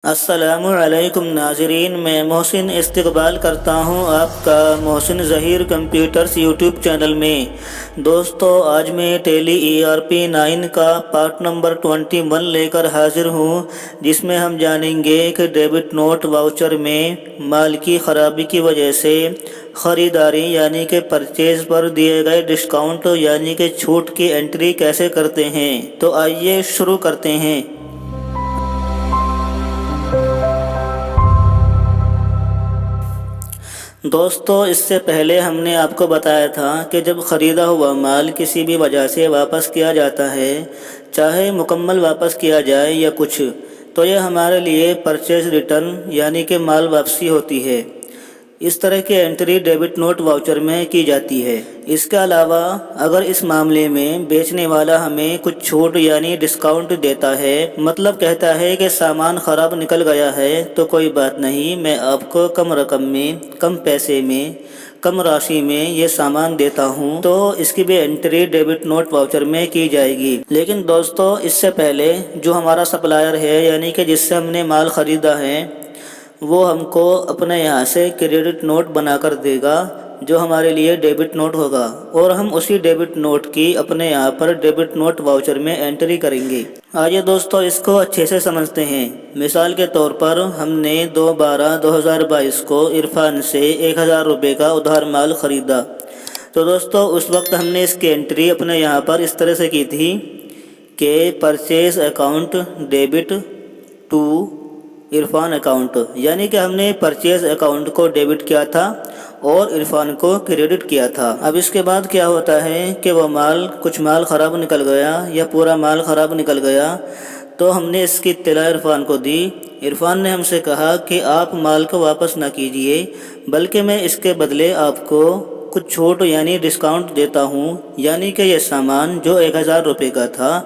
السلام علیکم ناظرین، میں محسن استقبال کرتا ہوں آپ کا محسن ظہیر کمپیوٹرز یوٹیوب چینل میں۔ دوستو، آج میں ٹیلی ERP9 کا پارٹ نمبر 21 لے کر حاضر ہوں، جس میں ہم جانیں گے کہ ڈیبٹ نوٹ واؤچر میں مال کی خرابی کی وجہ سے خریداری یعنی کہ پرچیز پر دیے گئے ڈسکاؤنٹ یعنی کہ چھوٹ کی انٹری کیسے کرتے ہیں۔ تو آئیے شروع کرتے ہیں۔ دوستو، اس سے پہلے ہم نے آپ کو بتایا تھا کہ جب خریدا ہوا مال کسی بھی وجہ سے واپس کیا جاتا ہے، چاہے مکمل واپس کیا جائے یا کچھ، تو یہ ہمارے لیے پرچیز ریٹرن یعنی کہ مال واپسی ہوتی ہے۔ اس طرح کی انٹری ڈیبٹ نوٹ واؤچر میں کی جاتی ہے۔ اس کے علاوہ اگر اس معاملے میں بیچنے والا ہمیں کچھ چھوٹ یعنی ڈسکاؤنٹ دیتا ہے، مطلب کہتا ہے کہ سامان خراب نکل گیا ہے، تو کوئی بات نہیں، میں آپ کو کم رقم میں، کم پیسے میں، کم راشی میں یہ سامان دیتا ہوں، تو اس کی بھی انٹری ڈیبٹ نوٹ واؤچر میں کی جائے گی۔ لیکن دوستو، اس سے پہلے جو ہمارا سپلائر ہے یعنی کہ جس سے ہم نے مال خریدا ہے، وہ ہم کو اپنے یہاں سے کریڈٹ نوٹ بنا کر دے گا، جو ہمارے لیے ڈیبٹ نوٹ ہوگا، اور ہم اسی ڈیبٹ نوٹ کی اپنے یہاں پر ڈیبٹ نوٹ واؤچر میں انٹری کریں گے۔ آئیے دوستو، اس کو اچھے سے سمجھتے ہیں۔ مثال کے طور پر ہم نے 2/12/2022 کو عرفان سے 1000 روپے کا ادھار مال خریدا، تو دوستو اس وقت ہم نے اس کی انٹری اپنے یہاں پر اس طرح سے کی تھی کہ purchase account debit to Irfan account, یعنی کہ ہم نے پرچیز اکاؤنٹ کو ڈیبٹ کیا تھا اور عرفان کو کریڈٹ کیا تھا۔ اب اس کے بعد کیا ہوتا ہے کہ وہ کچھ مال خراب نکل گیا یا پورا مال خراب نکل گیا، تو ہم نے اس کی اطلاع عرفان کو دی۔ عرفان نے ہم سے کہا کہ آپ مال کو واپس نہ کیجیے، بلکہ میں اس کے بدلے آپ کو کچھ چھوٹ یعنی ڈسکاؤنٹ دیتا ہوں، یعنی کہ یہ سامان جو 1000 روپے کا تھا،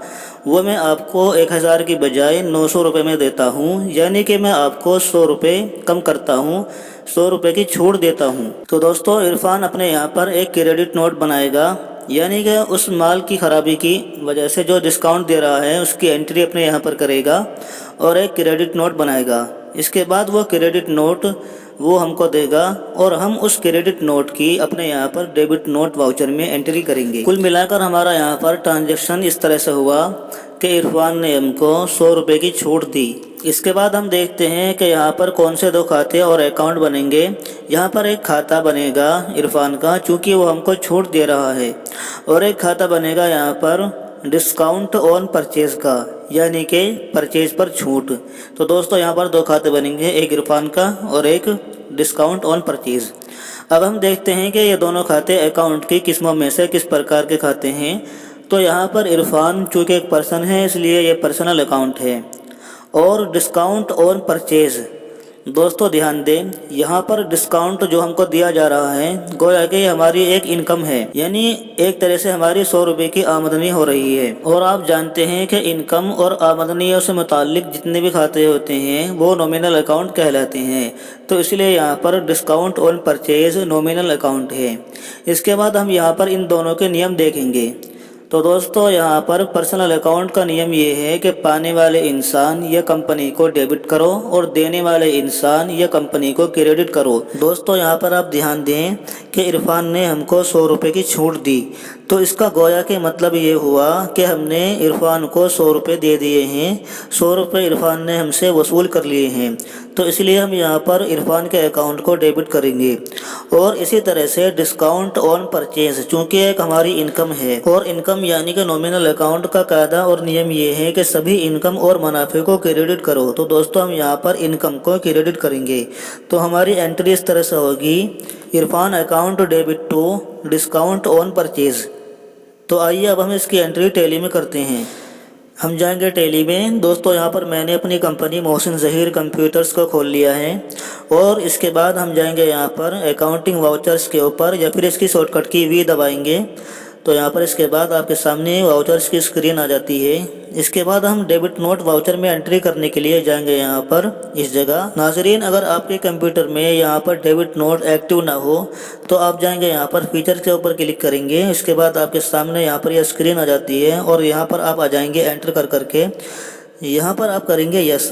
وہ میں آپ کو 1000 کی بجائے 900 روپے میں دیتا ہوں، یعنی کہ میں آپ کو 100 روپے کم کرتا ہوں، 100 روپے کی چھوٹ دیتا ہوں۔ تو دوستو، عرفان اپنے یہاں پر ایک کریڈٹ نوٹ بنائے گا، یعنی کہ اس مال کی خرابی کی وجہ سے جو ڈسکاؤنٹ دے رہا ہے اس کی انٹری اپنے یہاں پر کرے گا اور ایک کریڈٹ نوٹ بنائے گا۔ اس کے بعد وہ کریڈٹ نوٹ وہ ہم کو دے گا اور ہم اس کریڈٹ نوٹ کی اپنے یہاں پر ڈیبٹ نوٹ واؤچر میں انٹری کریں گے۔ کل ملا کر ہمارا یہاں پر ٹرانزیکشن اس طرح سے ہوا کہ عرفان نے ہم کو 100 روپے کی چھوٹ دی۔ اس کے بعد ہم دیکھتے ہیں کہ یہاں پر کون سے 2 کھاتے اور اکاؤنٹ بنیں گے۔ یہاں پر ایک کھاتا بنے گا عرفان کا، چونکہ وہ ہم کو چھوٹ دے رہا ہے، اور ایک کھاتا بنے گا یہاں پر ڈسکاؤنٹ آن پرچیز کا، یعنی کہ پرچیز پر چھوٹ۔ تو دوستو، یہاں پر 2 کھاتے بنیں گے، ایک عرفان کا اور ایک ڈسکاؤنٹ آن پرچیز۔ اب ہم دیکھتے ہیں کہ یہ دونوں کھاتے اکاؤنٹ کی قسموں میں سے کس پرکار کے کھاتے ہیں۔ تو یہاں پر عرفان چونکہ ایک پرسن ہے، اس لیے یہ پرسنل اکاؤنٹ ہے، اور ڈسکاؤنٹ آن پرچیز، دوستو دھیان دیں، یہاں پر ڈسکاؤنٹ جو ہم کو دیا جا رہا ہے گویا کہ ہماری ایک انکم ہے، یعنی ایک طرح سے ہماری 100 روپے کی آمدنی ہو رہی ہے، اور آپ جانتے ہیں کہ انکم اور آمدنیوں سے متعلق جتنے بھی کھاتے ہوتے ہیں وہ نومینل اکاؤنٹ کہلاتے ہیں، تو اس لیے یہاں پر discount on purchase nominal account ہے۔ اس کے بعد ہم یہاں پر ان دونوں کے نیم دیکھیں گے۔ تو دوستو، یہاں پر پرسنل اکاؤنٹ کا نیم یہ ہے کہ پانے والے انسان یا کمپنی کو ڈیبٹ کرو اور دینے والے انسان یا کمپنی کو کریڈٹ کرو۔ دوستو، یہاں پر آپ دھیان دیں کہ عرفان نے ہم کو 100 روپے کی چھوٹ دی، تو اس کا گویا کہ مطلب یہ ہوا کہ ہم نے عرفان کو 100 روپے دے دیے ہیں، 100 روپے عرفان نے ہم سے وصول کر لیے ہیں، تو اس لیے ہم یہاں پر عرفان کے اکاؤنٹ کو ڈیبٹ کریں گے۔ اور اسی طرح سے ڈسکاؤنٹ آن پرچیز چونکہ ایک ہماری انکم ہے، اور انکم یعنی کہ نومینل اکاؤنٹ کا قاعدہ اور نیم یہ ہے کہ سبھی انکم اور منافع کو کریڈٹ کرو، تو دوستو ہم یہاں پر انکم کو کریڈٹ کریں گے۔ تو ہماری انٹری اس طرح سے ہوگی، Irfan account debit to discount on purchase. تو آئیے اب ہم اس کی انٹری ٹیلی میں کرتے ہیں۔ ہم جائیں گے ٹیلی میں۔ دوستو، یہاں پر میں نے اپنی کمپنی محسن ظہیر کمپیوٹرز کو کھول لیا ہے، اور اس کے بعد ہم جائیں گے یہاں پر اکاؤنٹنگ واؤچرز کے اوپر، یا پھر اس کی شارٹ کٹ کی وی دبائیں گے، تو یہاں پر اس کے بعد آپ کے سامنے واؤچرز کی اسکرین آ جاتی ہے۔ اس کے بعد ہم ڈیبٹ نوٹ واؤچر میں انٹری کرنے کے لیے جائیں گے یہاں پر اس جگہ۔ ناظرین، اگر آپ کے کمپیوٹر میں یہاں پر ڈیبٹ نوٹ ایکٹیو نہ ہو تو آپ جائیں گے یہاں پر فیچر کے اوپر کلک کریں گے۔ اس کے بعد آپ کے سامنے یہاں پر یہ اسکرین آ جاتی ہے، اور یہاں پر آپ آ جائیں گے انٹر کر کے، یہاں پر آپ کریں گے یس۔